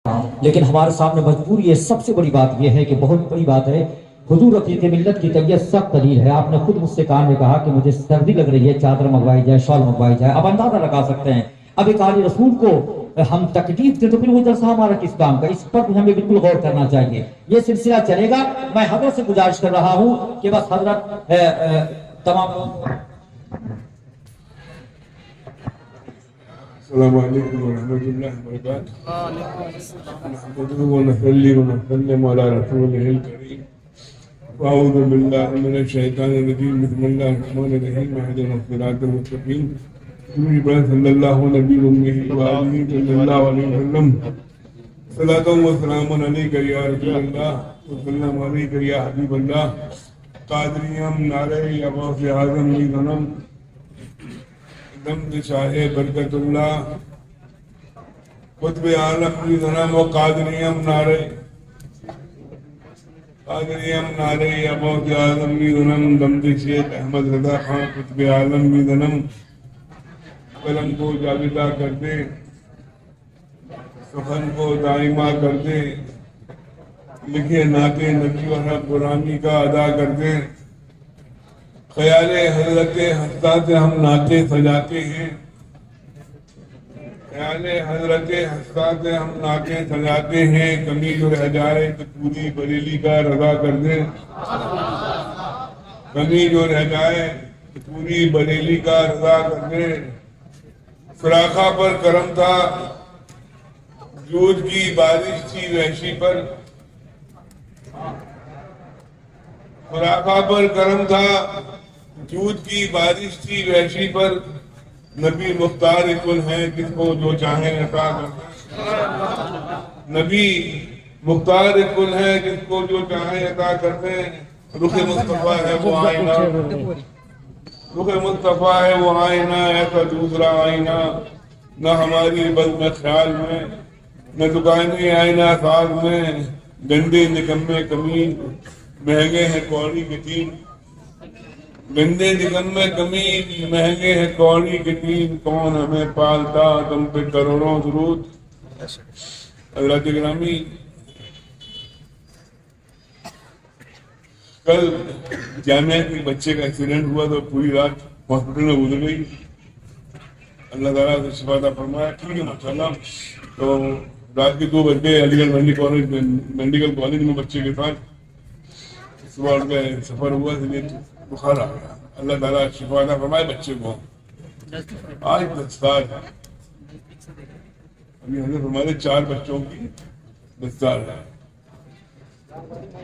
لیکن ہمارے سامنے مجبوری ہے، سب سے بڑی بات یہ ہے کہ بہت بڑی بات ہے، حضور رفیق ملت کی طبیعت سخت قلیل ہے. آپ نے خود مجھ سے کان میں کہا کہ مجھے سردی لگ رہی ہے، چادر منگوائی جائے، شال منگوائی جائے. اب اندازہ لگا سکتے ہیں اب ایک عالی رسول کو ہم تکلیف دیں تو پھر وہ جلسہ ہمارا کس کام کا؟ اس پر بھی ہمیں بالکل غور کرنا چاہیے. یہ سلسلہ چلے گا. میں حضرت سے گزارش کر رہا ہوں کہ بس حضرت تمام. السلام علیکم ورحمۃ اللہ وبرکاتہ. نحمده ونصلي ونسلم على رسوله الكريم. واعوذ باللہ من الشیطان الرجیم. بسم اللہ الرحمن الرحیم. اهدنا الصراط المستقیم. صلی اللہ نبی امہ وآلہ صلی اللہ علیہ وسلم. صلاۃ و سلام علیک یا رسول اللہ وسلم علیک یا حبیب اللہ. قادریم نعرہ غوث اعظم لی غنم دم شاہ برکت اللہ قطب عالم لی غنم. و قادریم نعرہ غوث اعظم لی غنم دم شیخ احمد رضا خان قطب عالم لی غنم. قلم کو جاویدہ کر دے، سخن کو دائمہ کر دے، لکھے نعت نبی و حق قرآنی کا ادا کر دے. خیال حضرت ہستہ سے ہم نعتیں سجاتے ہیں، خیال حضرت ہستہ سے ہم نعتیں سجاتے ہیں. کمی جو رہ جائے تو پوری بریلی کا رضا کر دے. کمی جو رہ جائے تو پوری بریلی کا رضا کر دے. فراخا پر کرم تھا، جود کی بارش تھی وحشی پر. فراخا پر کرم تھا، جود کی بارش تھی وحشی پر. نبی مختار کل ہے جس کو جو چاہیں عطا کر. نبی مختار کل ہے جس کو جو چاہیں عطا کر دیں. رخ مصطفیٰ ہے وہ آئینہ، رخ مصطفیٰ ہے وہ آئینہ، ایسا دوسرا آئینہ نہ ہماری بزم خیال میں، نہ دکانیں آئینہ ساز میں. گندے نکمے کمین مہنگے ہیں کوڑی کے تین. گندے نکمے کمین مہنگے ہیں کوڑی کے تین. کون ہمیں پالتا تم پہ کروڑوں درود. حضرات گرامی، کل جامعہ کے بچے کا ایکسیڈنٹ ہوا تو پوری رات ہاسپٹل میں گزر گئی. اللہ تعالیٰ سے شفا عطا فرمایا. ٹھیک ہے ماشاءاللہ. تو رات کے 2 بجے علی گڑھ میڈیکل کالج میں بچے کے ساتھ صبح اٹھ کے سفر ہوا، بخار آ گیا. اللہ تعالیٰ شفا عطا فرمائے بچے کو. آج 10 سال ابھی حضرت ہمارے 4 بچوں کی 10 سال ہے.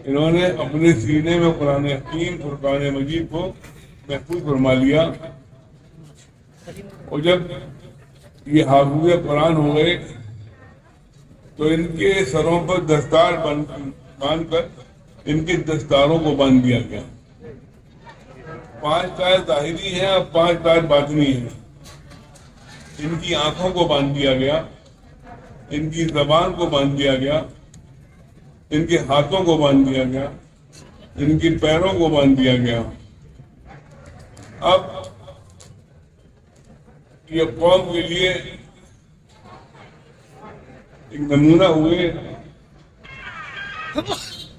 انہوں نے اپنے سینے میں قرآن حکیم فرقان مجید کو محفوظ فرما لیا. اور جب یہ حافظ قرآن ہو گئے تو ان کے سروں پر دستار باندھ کر ان کے دستاروں کو باندھ دیا گیا. 5 تار ظاہری ہیں اور 5 تار باطنی ہیں. ان کی آنکھوں کو باندھ دیا گیا، ان کی زبان کو باندھ دیا گیا، ان کے ہاتھوں کو باندھ دیا گیا، ان کے پیروں کو باندھ دیا گیا. اب یہ قوم کے لیے ایک نمونہ ہوئے.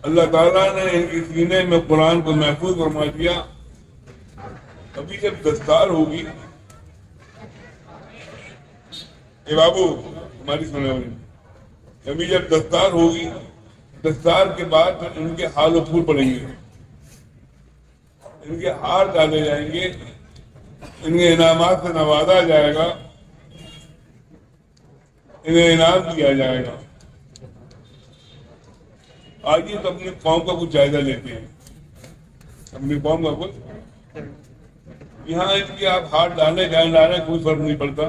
اللہ تعالیٰ نے ان کے سینے میں قرآن کو محفوظ فرما دیا. ابھی جب دستار ہوگی، اے بابو ہماری سنے ہوئی، ابھی جب دستار ہوگی، دستار کے بعد ان کے حال و پھول پڑیں گے، ان کے ہار ڈالے جائیں گے، انہیں انعامات سے نوازا جائے گا، انہیں انعام دیا جائے گا. آئیے تو اپنی قوم کا کچھ جائزہ لیتے ہیں. اپنی قوم کا کچھ یہاں ان کے آپ ہاتھ ڈالے جائیں ڈالیں کوئی فرق نہیں پڑتا.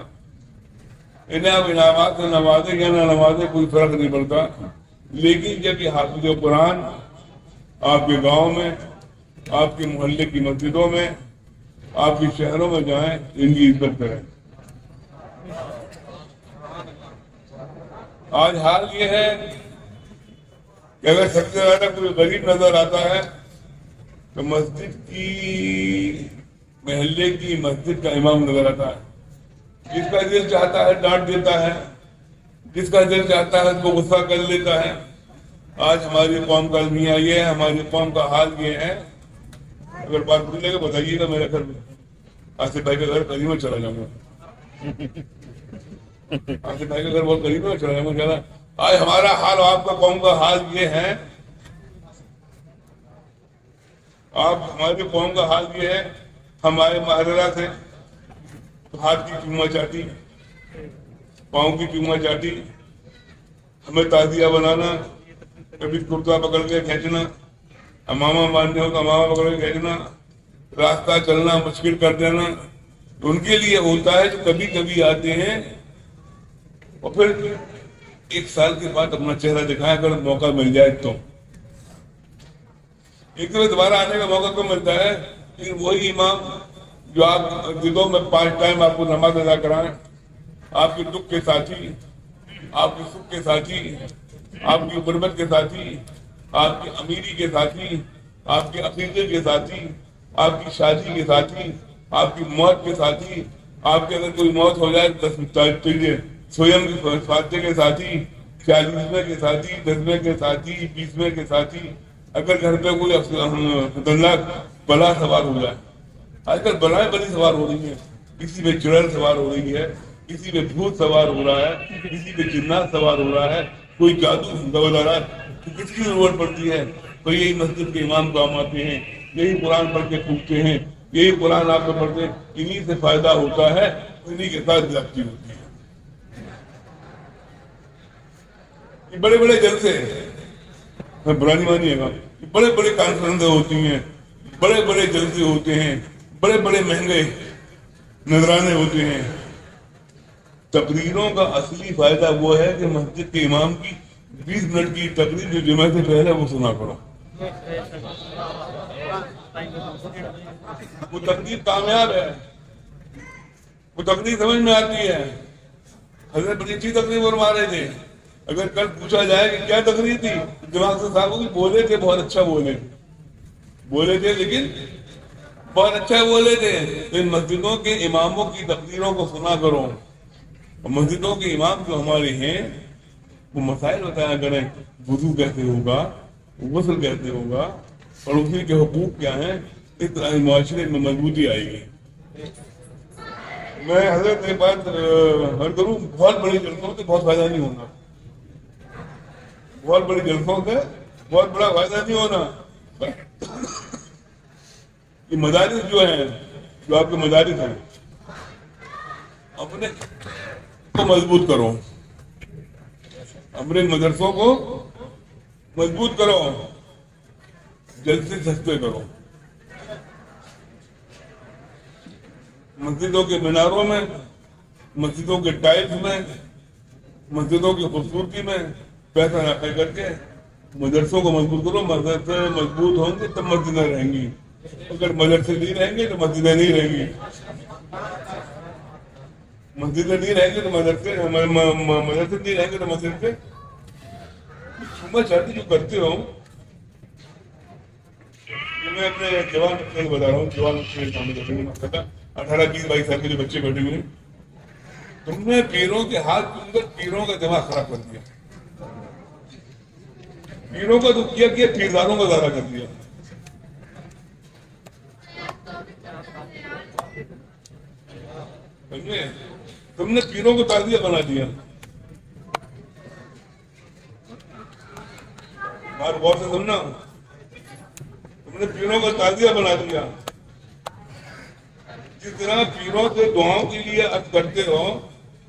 انہیں آپ انعامات سے نوازیں یا نہ نوازیں کوئی فرق نہیں پڑتا. لیکن جب یہ حافظ قرآن آپ کے گاؤں میں، آپ کے محلے کی مسجدوں میں، آپ کے شہروں میں جائیں، ان کی عزت کریں. آج حال یہ ہے کہ اگر سب سے زیادہ کوئی غریب نظر آتا ہے تو مسجد کی، محلے کی مسجد کا امام نظر آتا ہے. جس کا دل چاہتا ہے ڈانٹ دیتا ہے، جس کا دل چاہتا ہے اس کو غصہ کر لیتا ہے. آج ہماری قوم کا المیہ یہ ہے, ہماری قوم کا حال یہ ہے. اگر بات بھولے گا بتائیے گا میرے گھر میں, آصف بھائی کے گھر قریب میں چلا جاؤں گا. آصف بھائی کے گھر بہت قریب میں چلا جاؤں گا. آج ہمارا حال, آپ کا قوم کا حال یہ ہے, آپ ہماری قوم کا حال یہ ہے, ہمارے محررہ سے ہاتھ کی چوما چاٹی, پاؤں کی چوما چاٹی, ہمیں تعزیہ بنانا, کبھی کرتا پکڑ کے کھینچنا, امامہ باندھنے ہو تو امامہ پکڑ کے کھینچنا, راستہ چلنا مشکل کر دینا. ان کے لیے ہوتا ہے جو کبھی کبھی آتے ہیں اور پھر ایک سال کے بعد اپنا چہرہ دکھائیں اگر موقع مل جائے تو. ایک دفعہ دوبارہ آنے کا موقع تو ملتا ہے, لیکن وہی امام جو آپ دنوں میں 5 ٹائم آپ کو نماز ادا کرائیں, آپ کے دکھ کے ساتھی, آپ کے سکھ کے ساتھی, آپ کی غربت کے ساتھی, آپ کی امیری کے ساتھی, آپ کے عقیدے کے ساتھی, آپ کی شادی کے ساتھی, آپ کی موت کے ساتھی, آپ کے اگر کوئی موت ہو جائے سویم کی فاتحے کے ساتھی, 40ویں کے ساتھی, 10ویں کے ساتھی, 20ویں کے ساتھی. اگر گھر پہ کوئی خطرناک بلا سوار ہو جائے, آج کل بلائیں بڑی سوار ہو رہی ہیں, کسی پہ چڑیل سوار ہو رہی ہے, کسی پہ بھوت سوار ہو رہا ہے, کسی پہ جنات سوار ہو رہا ہے, کوئی جادو دول رہا ہے, تو کس کی ضرورت پڑتی ہے؟ تو یہی مسجد کے امام کام آتے ہیں, یہی قرآن پڑھ کے پھونکتے ہیں, یہی قرآن آپ کو پڑھتے ہیں, انہی سے فائدہ ہوتا ہے, انہی کے ساتھ زیادتی ہوتی ہے. یہ بڑے بڑے جلسے, میں برانی مانی ہے, بڑے بڑے کانفرنسیں ہوتی ہیں, بڑے بڑے جلسے ہوتے ہیں, بڑے بڑے مہنگے نذرانے ہوتے ہیں. تقریروں کا اصلی فائدہ وہ ہے کہ مسجد کے امام کی 20 منٹ کی تقریر جو جمعہ سے پہلے وہ سنا کرو, وہ تقریر کامیاب ہے, وہ تقریر سمجھ میں آتی ہے. حضرت بڑی اچھی تقریر فرما رہے تھے, اگر کل پوچھا جائے کہ کیا تقریر تھی, دماغ سے صاحب کی بولے تھے, بہت اچھا بولے تھے لیکن بہت اچھا بولے تھے. ان مسجدوں کے اماموں کی تقریروں کو سنا کرو, اور مسجدوں کے امام جو ہمارے ہیں وہ مسائل بتایا کریں, وضو کیسے ہوگا, غسل کیسے ہوگا, اور اسی کے حقوق کیا ہیں. اس طرح معاشرے میں مضبوطی آئے گی. میں حضرت ایک بات عرض کروں, بہت بڑی جلسوں سے بہت فائدہ نہیں ہونا, بہت بڑی جلسوں سے بہت بڑا فائدہ نہیں ہونا. یہ مدارس جو ہیں, جو آپ کے مدارس ہیں, اپنے کو مضبوط کرو, اپنے مدرسوں کو مضبوط کرو, جلسے سستے کرو. مسجدوں کے میناروں میں, مسجدوں کے ٹائلز میں, مسجدوں کی خوبصورتی میں پیسہ نہ کر کے مدرسوں کو مضبوط کرو. مدرسے مضبوط ہوں گے تب مسجدیں رہیں گی, اگر مدرسے نہیں رہیں گے تو مسجدیں نہیں رہیں گی. مسجدیں نہیں رہیں گے تو مدرسے نہیں رہیں گے تو مسجد سے چوما چاٹی جو کرتے ہو. میں اپنے جوان بچے بتا رہا ہوں, جوان بچے سامنے 18-20-22 سال کے جو بچے بیٹھے ہوئے, تم نے پیروں کے ہاتھ چوم کر پیروں کا دماغ خراب کر دیا. پیروں کا دکھ کیا, پیرداروں کا زیادہ کر دیا. تم نے پیروں کو تعزیہ بنا دیا. بات غور سے سننا, تم نے پیروں کو تعزیہ بنا دیا. جس طرح پیروں سے دعاؤں کے لیے عرض کرتے ہو,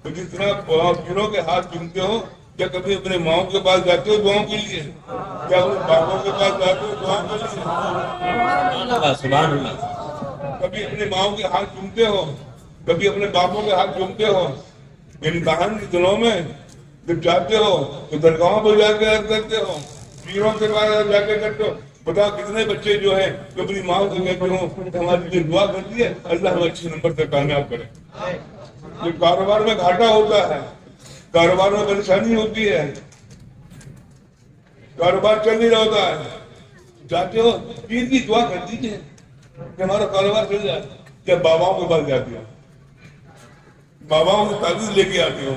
تو جس طرح پیروں کے ہاتھ چومتے ہو, کیا کبھی اپنے ماؤں کے پاس جاتے ہو دعاؤں کے لیے؟ کیا اپنے باپوں کے پاس جاتے ہو دعاؤں کے لیے؟ سبحان اللہ. کبھی اپنے ماؤں کے ہاتھ چومتے ہو, کبھی اپنے باپوں کے ہاتھ چومتے ہو؟ امتحان کے دنوں میں جب جاتے ہو تو درگاہوں پر جا کے عرض کرتے ہو, پیروں کے پاس جا کے کرتے ہو. بتاؤ کتنے بچے جو ہیں جو اپنی ماں سے کہتے ہوں ہماری لیے دعا کرتی ہے, اللہ ہمیں اچھے نمبر سے کامیاب کرے. جب کاروبار میں گھاٹا ہوتا ہے, کاروبار میں پریشانی ہوتی ہے, کاروبار چل نہیں رہا ہوتا ہے, جاتے ہو پیر کی دعا کر دیجیے کہ ہمارا کاروبار چل جائے. کیا باباؤں کے پاس جاتے ہو, باباؤں سے تعویذ لے کے آتے ہو,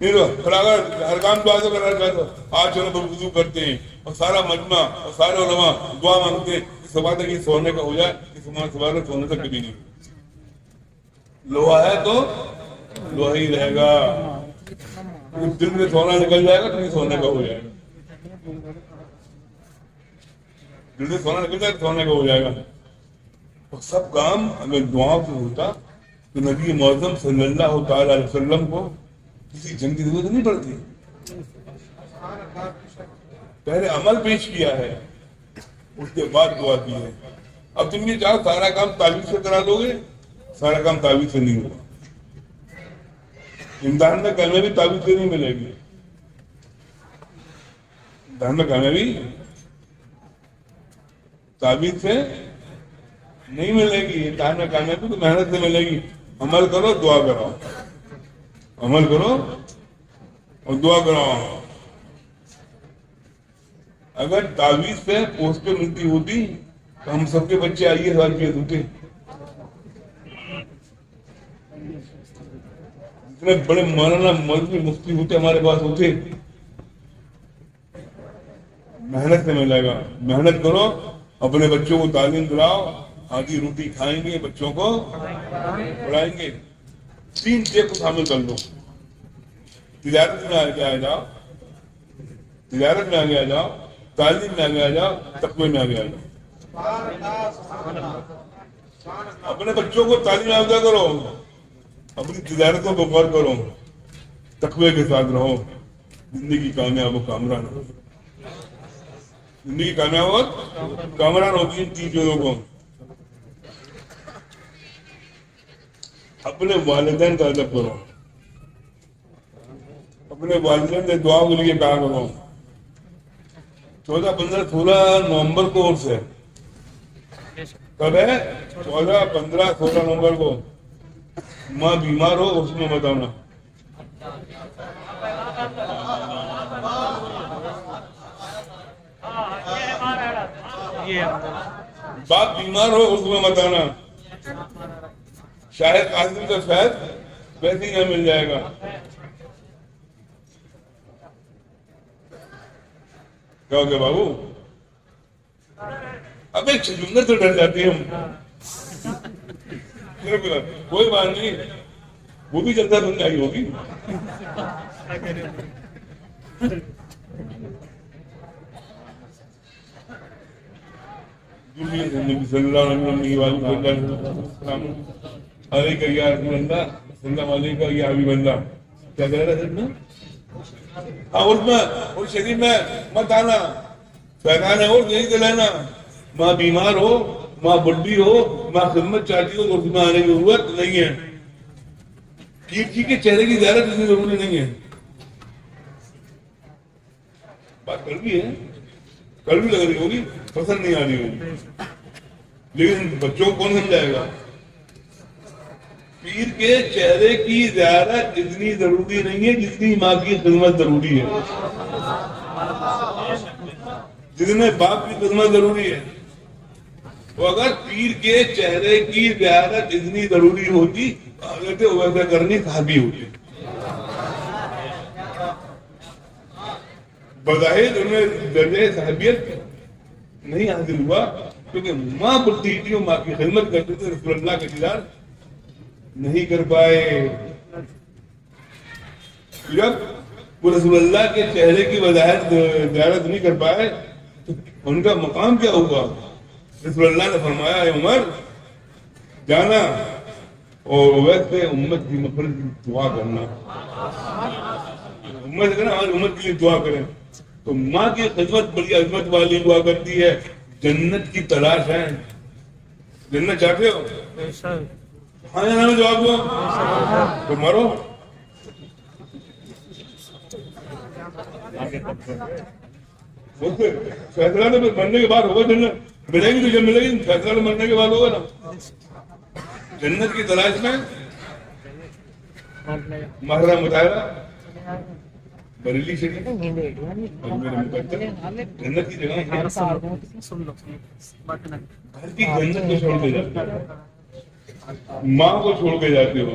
نہیں تو پھر اگر ہر کام دعا سے کرنا چاہتے آج چلو وضو کرتے ہیں اور سارا مجمع اور سارے علماء دعا مانگتے ہیں کہ صبح تک یہ سونے کا ہو جائے، کہ صبح تک سونے تک کبھی نہیں. لوہا ہے تو لوہا ہی رہے گا، دن میں سونا نکل جائے گا تو نہیں سونے کا ہو جائے گا، دل سے سونا نکل جائے تو سونے کا ہو جائے گا. اور سب کام اگر دعاؤں سے ہوتا تو نبی معظم صلی اللہ تعالی علیہ وسلم کو کسی جنگ کی ضرورت نہیں پڑتی. پہلے عمل پیش کیا ہے، اس کے بعد دعا کی ہے. اب تم یہ چاہو سارا کام تعویذ سے کرا دو گے، سارا کام تعویذ سے نہیں ہوگا. امتحان میں کامیابی تعویذ سے نہیں ملے گی، امتحان میں کامیابی تعویذ سے نہیں ملے گی. امتحان میں کامیابی تو محنت سے ملے گی. عمل کرو، دعا کرو، عمل کرو اور دعا کراؤ. اگر تعویذ سے پوسٹیں ملتی ہوتی تو ہم سب کے بچے آئیے سال کے ہوتے. اتنے بڑے مولانا مولوی مفتی ہوتے ہمارے پاس ہوتے. محنت سے ملے گا. محنت کرو، اپنے بچوں کو تعلیم دلاؤ، آدھی روٹی کھائیں گے، بچوں کو پڑھائیں گے. 3 چیز کو شامل کر لو. تجارت میں آگے آ جاؤ، تجارت میں آگے آ جاؤ، تعلیم میں آگے آ جاؤ، تقوی میں آگے آ جاؤ. اپنے بچوں کو تعلیم یافتہ کرو، اپنی تجارتوں کو غور کرو، تقوی کے ساتھ رہو. زندگی کامیاب و کامران ہو. زندگی کامیاب اور کامران ہوتی ہے 3 چیزوں کو. اپنے والدین کا ادب کرو، اپنے والدین سے دعا کے لیے کہا کرو. 14، 15، 16 نومبر کو عرس ہے. کب ہے؟ 14، 15، 16 نومبر کو. ماں بیمار ہو اس میں مت آنا. باپ بیمار ہو اس میں مت آنا. شاید قاسم کا فیض ویسے ہی مل جائے گا. کیا ہو گیا بابو؟ اب ایک چجندر سے ڈر جاتی ہے ہم. کوئی بات نہیں، وہ بھی جلدہ بن جائی ہوگی. صلی اللہ علیہ وسلم علیکہ یا رسول اللہ، سلام علیکہ یا حبیب اللہ. کیا کہہ رہا ہے؟ ہاں اس میں اس شریف میں مت آنا. فیضان ہے اور نہیں دلانا. ماں بیمار ہو، ماں بڈی ہو، ماں خدمت چاہتی ہو تو اس میں آنے کی ضرورت نہیں ہے. پیر جی کے چہرے کی زیارت اتنی ضروری نہیں ہے. بات کڑوی ہے، کڑوی لگ رہی ہوگی، پسند نہیں آ رہی ہوگی، لیکن بچوں کو کون سمجھائے گا؟ پیر کے چہرے کی زیارت اتنی ضروری نہیں ہے جتنی ماں کی خدمت ضروری ہے، جتنے باپ کی خدمت ضروری ہے. تو اگر پیر کے چہرے کی زیارت اتنی ضروری ہوتی تو ویسا کرنی صحابی ہوتی. بظاہر انہیں درجہ صحابیت نہیں حاصل ہوا کیونکہ ماں بڑھتی تھی، ماں کی خدمت کرتے تھے، رسول اللہ کا دیدار نہیں کر پائے. جب وہ رسول اللہ کے چہرے کی وضاحت زیارت نہیں کر پائے تو ان کا مقام کیا ہوا؟ رسول اللہ نے فرمایا ہے عمر جانا اور ویسے امت کی مغفرت کی دعا کرنا. امت ہے نا، آج امت کے لیے دعا کریں. تو ماں کی خدمت بڑی عظمت والی دعا کرتی ہے. جنت کی تلاش ہے، جنت چاہتے ہو؟ ہاں یا نا جواب دو تو مرو. فیصلہ تو مرنے کے بعد ہوگا. جنت ملے گی تو جب ملے گی، فیصلہ تو مرنے کے بعد ہوگا نا. جنت کی تلاش میں محرم مطالعہ بریلی شریف جنت کی جگہ گھر کی جنت کو چھوڑ کے جاتے ہو، ماں کو چھوڑ کے جاتے ہو،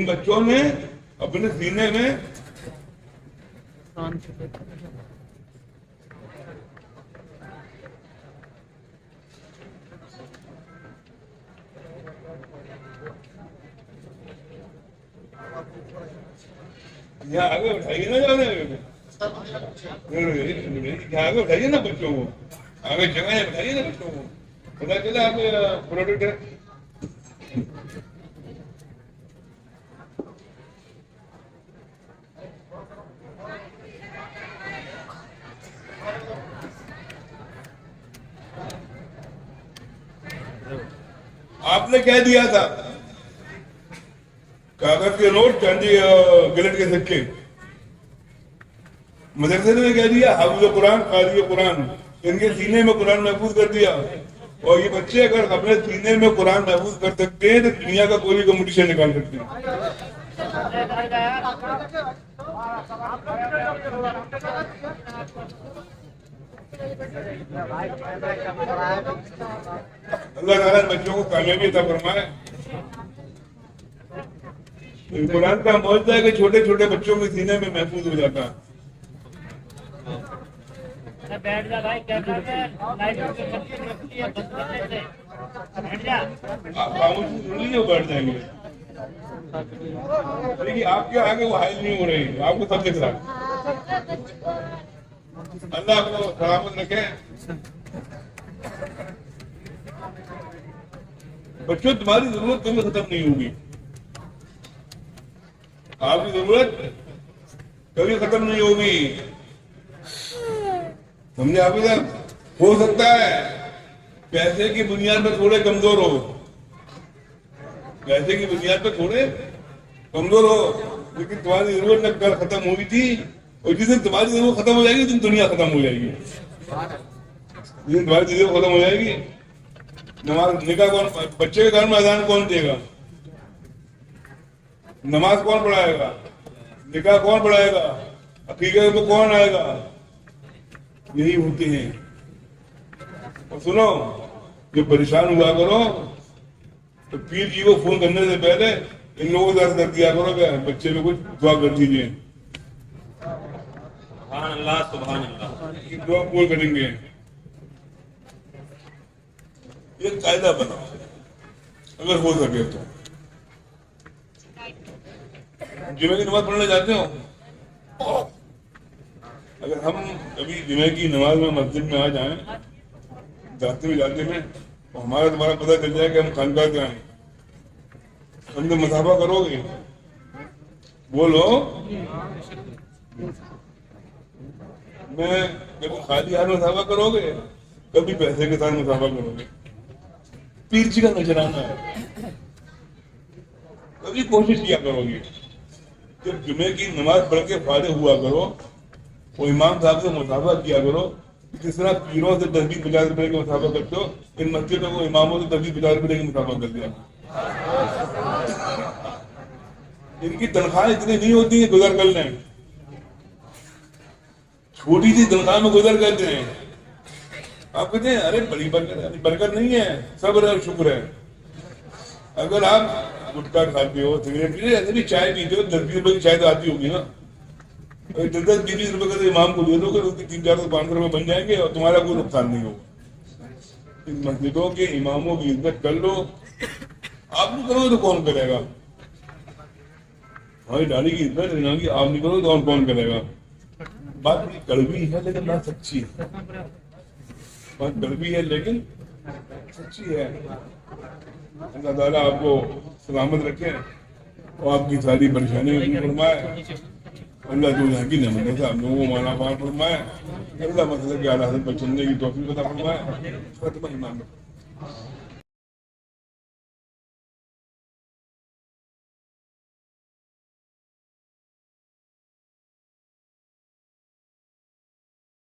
ان بچوں نے اپنے سینے میں یہاں آگے اٹھائیے نا جانے یہاں آگے اٹھائیے نا بچوں کو آگے جگہ ہے بتائیے نا بچوں کو پتا چلا آپ پروڈکٹ ہے آپ نے کہہ دیا تھا کاغذ کے نوٹ چاندی گلٹ کے سکے مدرسے نے کہہ دیا حافظ قرآن قاری قرآن ان کے سینے میں قرآن محفوظ کر دیا اور یہ بچے اگر اپنے سینے میں قرآن محفوظ کر سکتے ہیں تو دنیا کا کوئی کمپٹیشن نکال سکتے ہیں اللہ تعالیٰ بچوں کو کامیابی عطا فرمائے قرآن کا معجزہ ہے کہ چھوٹے چھوٹے بچوں کے سینے میں محفوظ ہو جاتا ہے آپ خاموشی سن لیجیے بیٹھ جائیں گے لیکن آپ کے آگے وہ حائل نہیں ہو رہی آپ کو سب دکھ رہا اللہ آپ کو سلامت رکھے بچوں تمہاری ضرورت کبھی ختم نہیں ہوگی آپ کی ضرورت کبھی ختم نہیں ہوگی سمجھے آپ ہو سکتا ہے پیسے کی بنیاد پر تھوڑے کمزور ہو پیسے کی بنیاد پر تھوڑے کمزور ہو لیکن تمہاری ضرورت نہ کل ختم ہوئی تھی اور جس دن تمہاری ضرورت ختم ہو جائے گی اس دن دنیا ختم ہو جائے گی جس دن تمہاری ضرورت ختم ہو جائے گی نماز نکاح کون بچے کے گھر میں اذان کون دے گا نماز کون پڑھائے گا نکاح کون پڑھائے گا عقیقے میں کون آئے گا یہی ہوتے ہیں اور سنو جو پریشان ہوا کرو تو پیر جی کو فون کرنے سے پہلے ان لوگوں سے عرض کر دیا کرو کہ بچے میں کچھ دعا کر دیجیے سبحان اللہ سبحان اللہ دعا قبول کریں گے ایک قاعدہ بناؤ اگر ہو سکے تو جمعے کی نماز پڑھنے جاتے ہو اگر ہم کبھی جمعے کی نماز میں مسجد میں آ جائیں جاتے میں اور ہمارا تمہارا پتہ چل جائے کہ ہم خانقاہ کے آئیں ہم تو مسافہ کرو گے بولو میں کبھی خالی ہاتھ مسافہ کرو گے کبھی پیسے کے ساتھ مسافہ کرو گے پیر جی کا نذرانہ ہے کبھی کوشش کیا کرو گے جب جمعے کی نماز پڑھ کے فارغ ہوا کرو وہ امام صاحب سے مسافہ کیا کرو جس طرح پیروں سے 10-50 روپے کا مسافہ کرتے ہو ان مسجدوں کو اماموں سے 10-50 روپے کا مسافہ کر دیا ان کی تنخواہ اتنی نہیں ہوتی ہے گزر کر لیں چھوٹی سی تنخواہ میں گزر کرتے ہیں آپ کہتے ہیں ارے بڑی برکت نہیں ہے صبر ہے شکر ہے اگر آپ گٹکا کھاتے ہو سگریٹ پیتے ایسے بھی چائے پیتے ہو 10-20 روپے کی چائے تو آتی ہوگی نا 10-20 روپے کا امام کو دے دو گے اس کے 300-500 روپے بن جائیں گے اور تمہارا کوئی نقصان نہیں ہوگا ان مسجدوں کے اماموں کی عزت کر لو آپ نہیں کرو تو کون کرے گا ہماری ڈالی کی عزت لینا کی آپ نہیں کرو تو کون کرے گا بات بڑی کڑوی ہے لیکن بات سچی ہے بات کڑوی ہے لیکن سچی ہے اللہ تعالیٰ آپ کو سلامت رکھے اور آپ کی ساری پریشانیوں دور فرمائے اللہ جو یہاں کی نعمت ہے آپ لوگوں کو مالا مال فرمائے اللہ مسئلہ کے اعلیٰ حضرت پر چلنے کی توفیق عطا فرمائے ختمہ ایمان